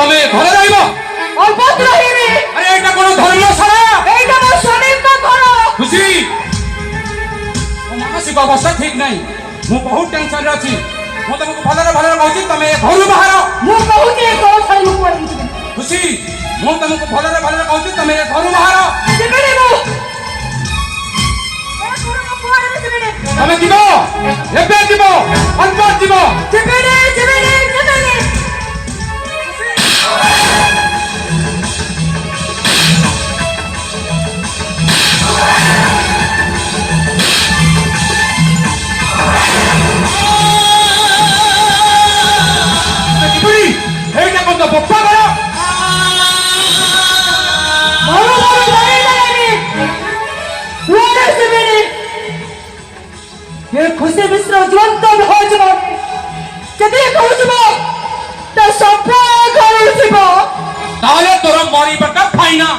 তুমি ঘরে রইব অল্প রহিবি আরে এটা কোন ধর্মশালা এইটা ମୋ ସ୍ୱାମୀଙ୍କ ଘର খুশি ମୋ ମାନସିକ ଅବସ୍ଥା ଠିକ ନାହିଁ ମୁଁ ବହୁତ ଟେନସନରେ ଅଛି ମୁଁ ତମକୁ ଭଲରେ ଭଲରେ କହୁଛି ତମେ ଘରୁ ବାହାର ମୁଁ କହୁଛି ଏ ଘର ଛାଡ଼ି ମୁଁ କୁଆଡ଼େ ଯିବି খুশি ମୁଁ ତମକୁ ଭଲରେ ଭଲରେ କହୁଛି ତମେ ଘରୁ ବାହାର ଯିବିନି ମୁଁ ଏ ଘରୁ ମୁଁ କୁଆଡ଼େ ବି ଯିବିନି ତମେ ଯିବ ଏବେ ଯିବ ଅଳ୍ପ ଯିବ ଯିବିନି ଯିବିନି ଯିବିନି ଯିବୁନି ଏଇଟା କଣ ତ ବୋପା ଘର ଘରୁ ଘରୁ ବାହାରିଲାନି କୁଆଡ଼େ ଯିବିନି ଏ ଖୁସି ମିଶ୍ର ଜ୍ୱଳନ୍ତ ହୋଇଯିବ ଯଦି କହୁଥିବ ତା ସଫା ଘରୁ ଯିବ ତାହେଲେ ତୋର ମରିବାଟା ଫାଇନା